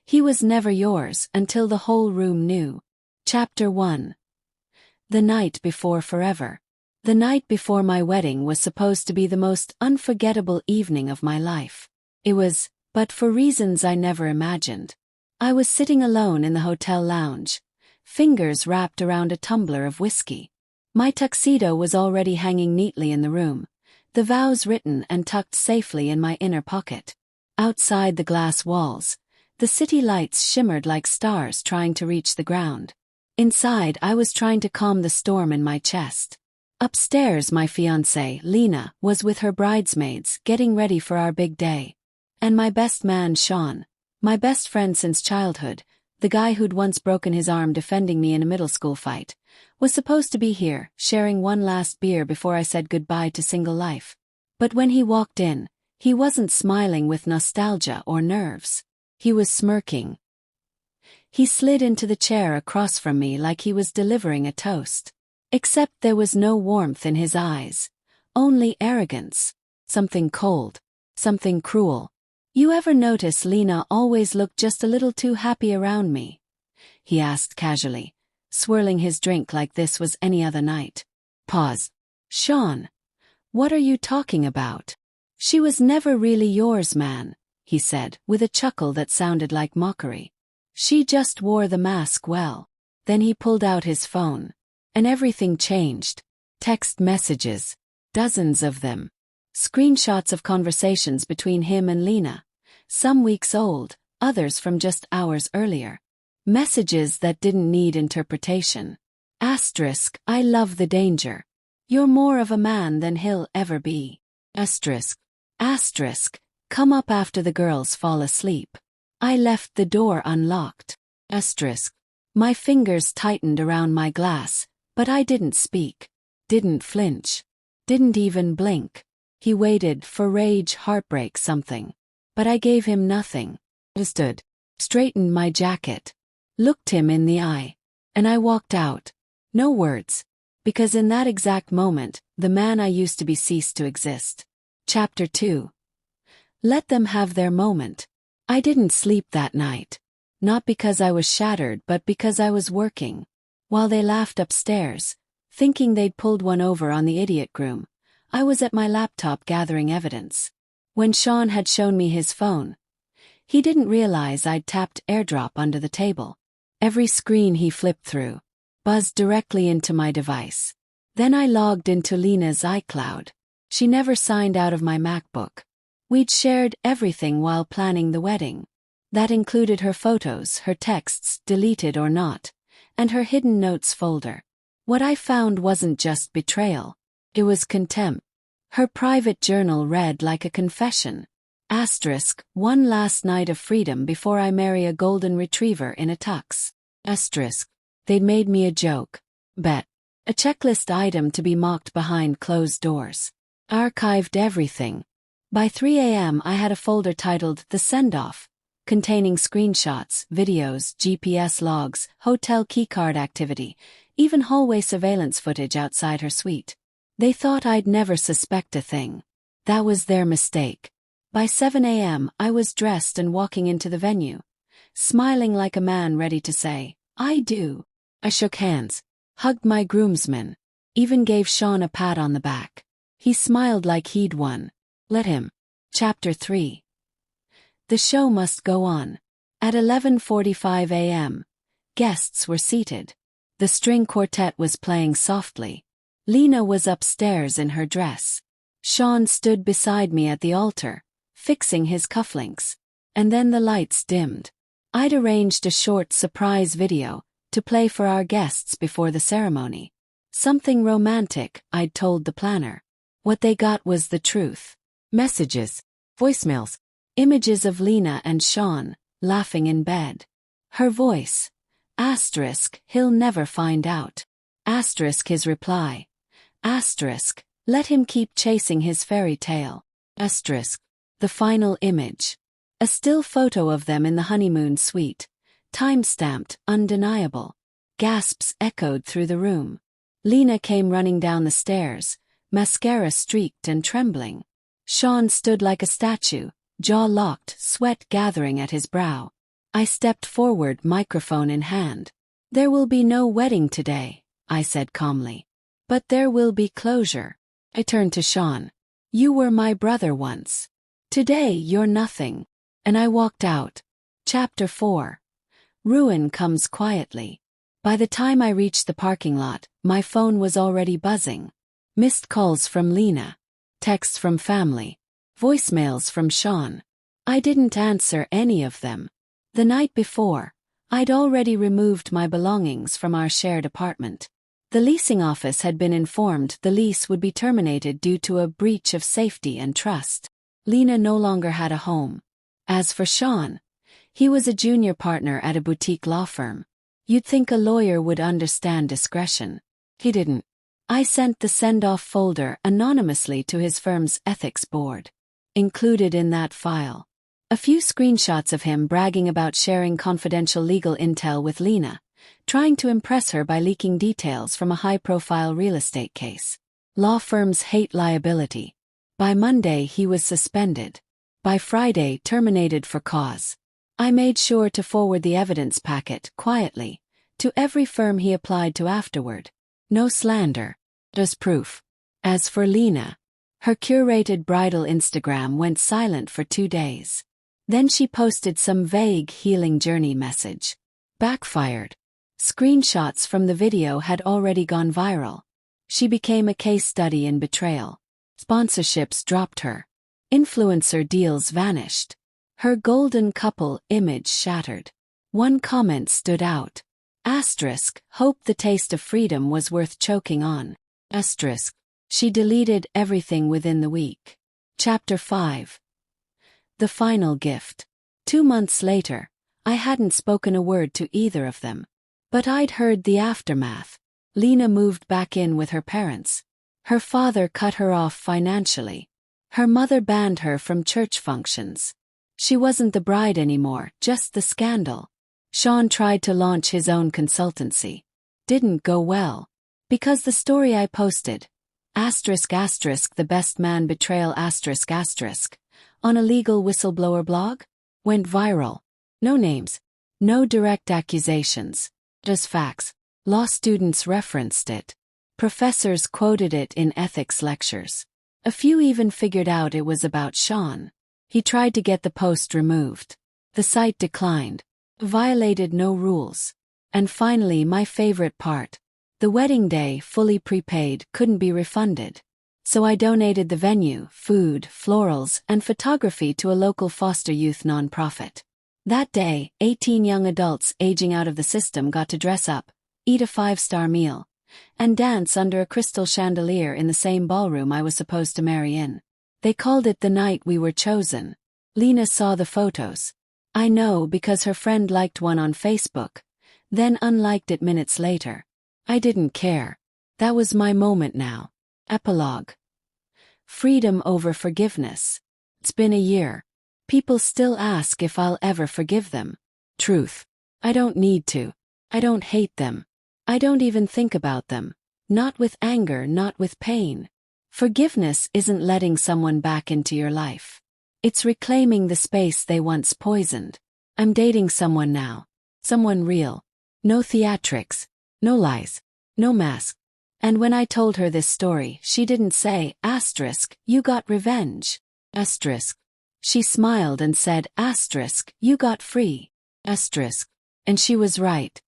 He was never yours until the whole room knew. Chapter 1. The night before forever. The night before my wedding was supposed to be the most unforgettable evening of my life. It was, but for reasons I never imagined. I was sitting alone in the hotel lounge, fingers wrapped around a tumbler of whiskey. My tuxedo was already hanging neatly in the room, the vows written and tucked safely in my inner pocket. Outside the glass walls, the city lights shimmered like stars trying to reach the ground. Inside, I was trying to calm the storm in my chest. Upstairs, my fiancée, Lena, was with her bridesmaids getting ready for our big day. And my best man, Sean, my best friend since childhood, the guy who'd once broken his arm defending me in a middle school fight, was supposed to be here, sharing one last beer before I said goodbye to single life. But when he walked in, he wasn't smiling with nostalgia or nerves. He was smirking. He slid into the chair across from me like he was delivering a toast. Except there was no warmth in his eyes, only arrogance. Something cold, something cruel. "You ever notice Lena always looked just a little too happy around me?" he asked casually, swirling his drink like this was any other night. Pause. "Sean, what are you talking about? She was never really yours, man," he said, with a chuckle that sounded like mockery. "She just wore the mask well." Then he pulled out his phone. And everything changed. Text messages. Dozens of them. Screenshots of conversations between him and Lena. Some weeks old, others from just hours earlier. Messages that didn't need interpretation. Asterisk, "I love the danger. You're more of a man than he'll ever be." Asterisk. Asterisk, "Come up after the girls fall asleep. I left the door unlocked." Asterisk. My fingers tightened around my glass, but I didn't speak. Didn't flinch. Didn't even blink. He waited for rage, heartbreak, something. But I gave him nothing. I stood, straightened my jacket, looked him in the eye, and I walked out. No words. Because in that exact moment, the man I used to be ceased to exist. Chapter 2. Let them have their moment. I didn't sleep that night. Not because I was shattered, but because I was working. While they laughed upstairs, thinking they'd pulled one over on the idiot groom, I was at my laptop gathering evidence. When Sean had shown me his phone, he didn't realize I'd tapped AirDrop under the table. Every screen he flipped through buzzed directly into my device. Then I logged into Lena's iCloud. She never signed out of my MacBook. We'd shared everything while planning the wedding. That included her photos, her texts, deleted or not, and her hidden notes folder. What I found wasn't just betrayal. It was contempt. Her private journal read like a confession. Asterisk, "One last night of freedom before I marry a golden retriever in a tux." Asterisk, "They'd made me a joke. Bet. A checklist item to be mocked behind closed doors." Archived everything. By 3 a.m. I had a folder titled The Send-Off, containing screenshots, videos, GPS logs, hotel keycard activity, even hallway surveillance footage outside her suite. They thought I'd never suspect a thing. That was their mistake. By 7 a.m. I was dressed and walking into the venue, smiling like a man ready to say, "I do." I shook hands, hugged my groomsmen, even gave Sean a pat on the back. He smiled like he'd won. Let him. Chapter 3. The show must go on. At 11:45 a.m., guests were seated. The string quartet was playing softly. Lena was upstairs in her dress. Sean stood beside me at the altar, fixing his cufflinks. And then the lights dimmed. I'd arranged a short surprise video to play for our guests before the ceremony. Something romantic, I'd told the planner. What they got was the truth. Messages, voicemails, images of Lena and Sean, laughing in bed. Her voice. Asterisk, "He'll never find out." Asterisk, his reply. Asterisk, "Let him keep chasing his fairy tale." Asterisk, the final image. A still photo of them in the honeymoon suite. Time-stamped, undeniable. Gasps echoed through the room. Lena came running down the stairs, mascara streaked and trembling. Sean stood like a statue, jaw locked, sweat gathering at his brow. I stepped forward, microphone in hand. There will be no wedding today, I said calmly. But there will be closure. I turned to Sean. You were my brother once. Today you're nothing. And I walked out. Chapter 4. Ruin comes quietly. By the time I reached the parking lot, my phone was already buzzing. Missed calls from Lena. Texts from family. Voicemails from Sean. I didn't answer any of them. The night before, I'd already removed my belongings from our shared apartment. The leasing office had been informed the lease would be terminated due to a breach of safety and trust. Lena no longer had a home. As for Sean, he was a junior partner at a boutique law firm. You'd think a lawyer would understand discretion. He didn't. I sent the send-off folder anonymously to his firm's ethics board. Included in that file, a few screenshots of him bragging about sharing confidential legal intel with Lena, trying to impress her by leaking details from a high-profile real estate case. Law firms hate liability. By Monday he was suspended. By Friday terminated for cause. I made sure to forward the evidence packet, quietly, to every firm he applied to afterward. No slander. Just proof. As for Lena, her curated bridal Instagram went silent for 2 days. Then she posted some vague healing journey message. Backfired. Screenshots from the video had already gone viral. She became a case study in betrayal. Sponsorships dropped her. Influencer deals vanished. Her golden couple image shattered. One comment stood out. Asterisk, hope the taste of freedom was worth choking on. Asterisk, she deleted everything within the week. Chapter 5. The final gift. 2 months later, I hadn't spoken a word to either of them. But I'd heard the aftermath. Lena moved back in with her parents. Her father cut her off financially. Her mother banned her from church functions. She wasn't the bride anymore, just the scandal. Sean tried to launch his own consultancy. Didn't go well. Because the story I posted, the best man betrayal on a legal whistleblower blog, went viral. No names. No direct accusations. Just facts. Law students referenced it. Professors quoted it in ethics lectures. A few even figured out it was about Sean. He tried to get the post removed. The site declined. Violated no rules. And finally, my favorite part. The wedding day, fully prepaid, couldn't be refunded. So I donated the venue, food, florals, and photography to a local foster youth nonprofit. That day, 18 young adults aging out of the system got to dress up, eat a 5-star meal, and dance under a crystal chandelier in the same ballroom I was supposed to marry in. They called it the night we were chosen. Lena saw the photos. I know because her friend liked one on Facebook, then unliked it minutes later. I didn't care. That was my moment now. Epilogue. Freedom over forgiveness. It's been a year. People still ask if I'll ever forgive them. Truth. I don't need to. I don't hate them. I don't even think about them. Not with anger, not with pain. Forgiveness isn't letting someone back into your life. It's reclaiming the space they once poisoned. I'm dating someone now. Someone real. No theatrics. No lies. No mask. And when I told her this story, she didn't say, you got revenge. She smiled and said, you got free. And she was right.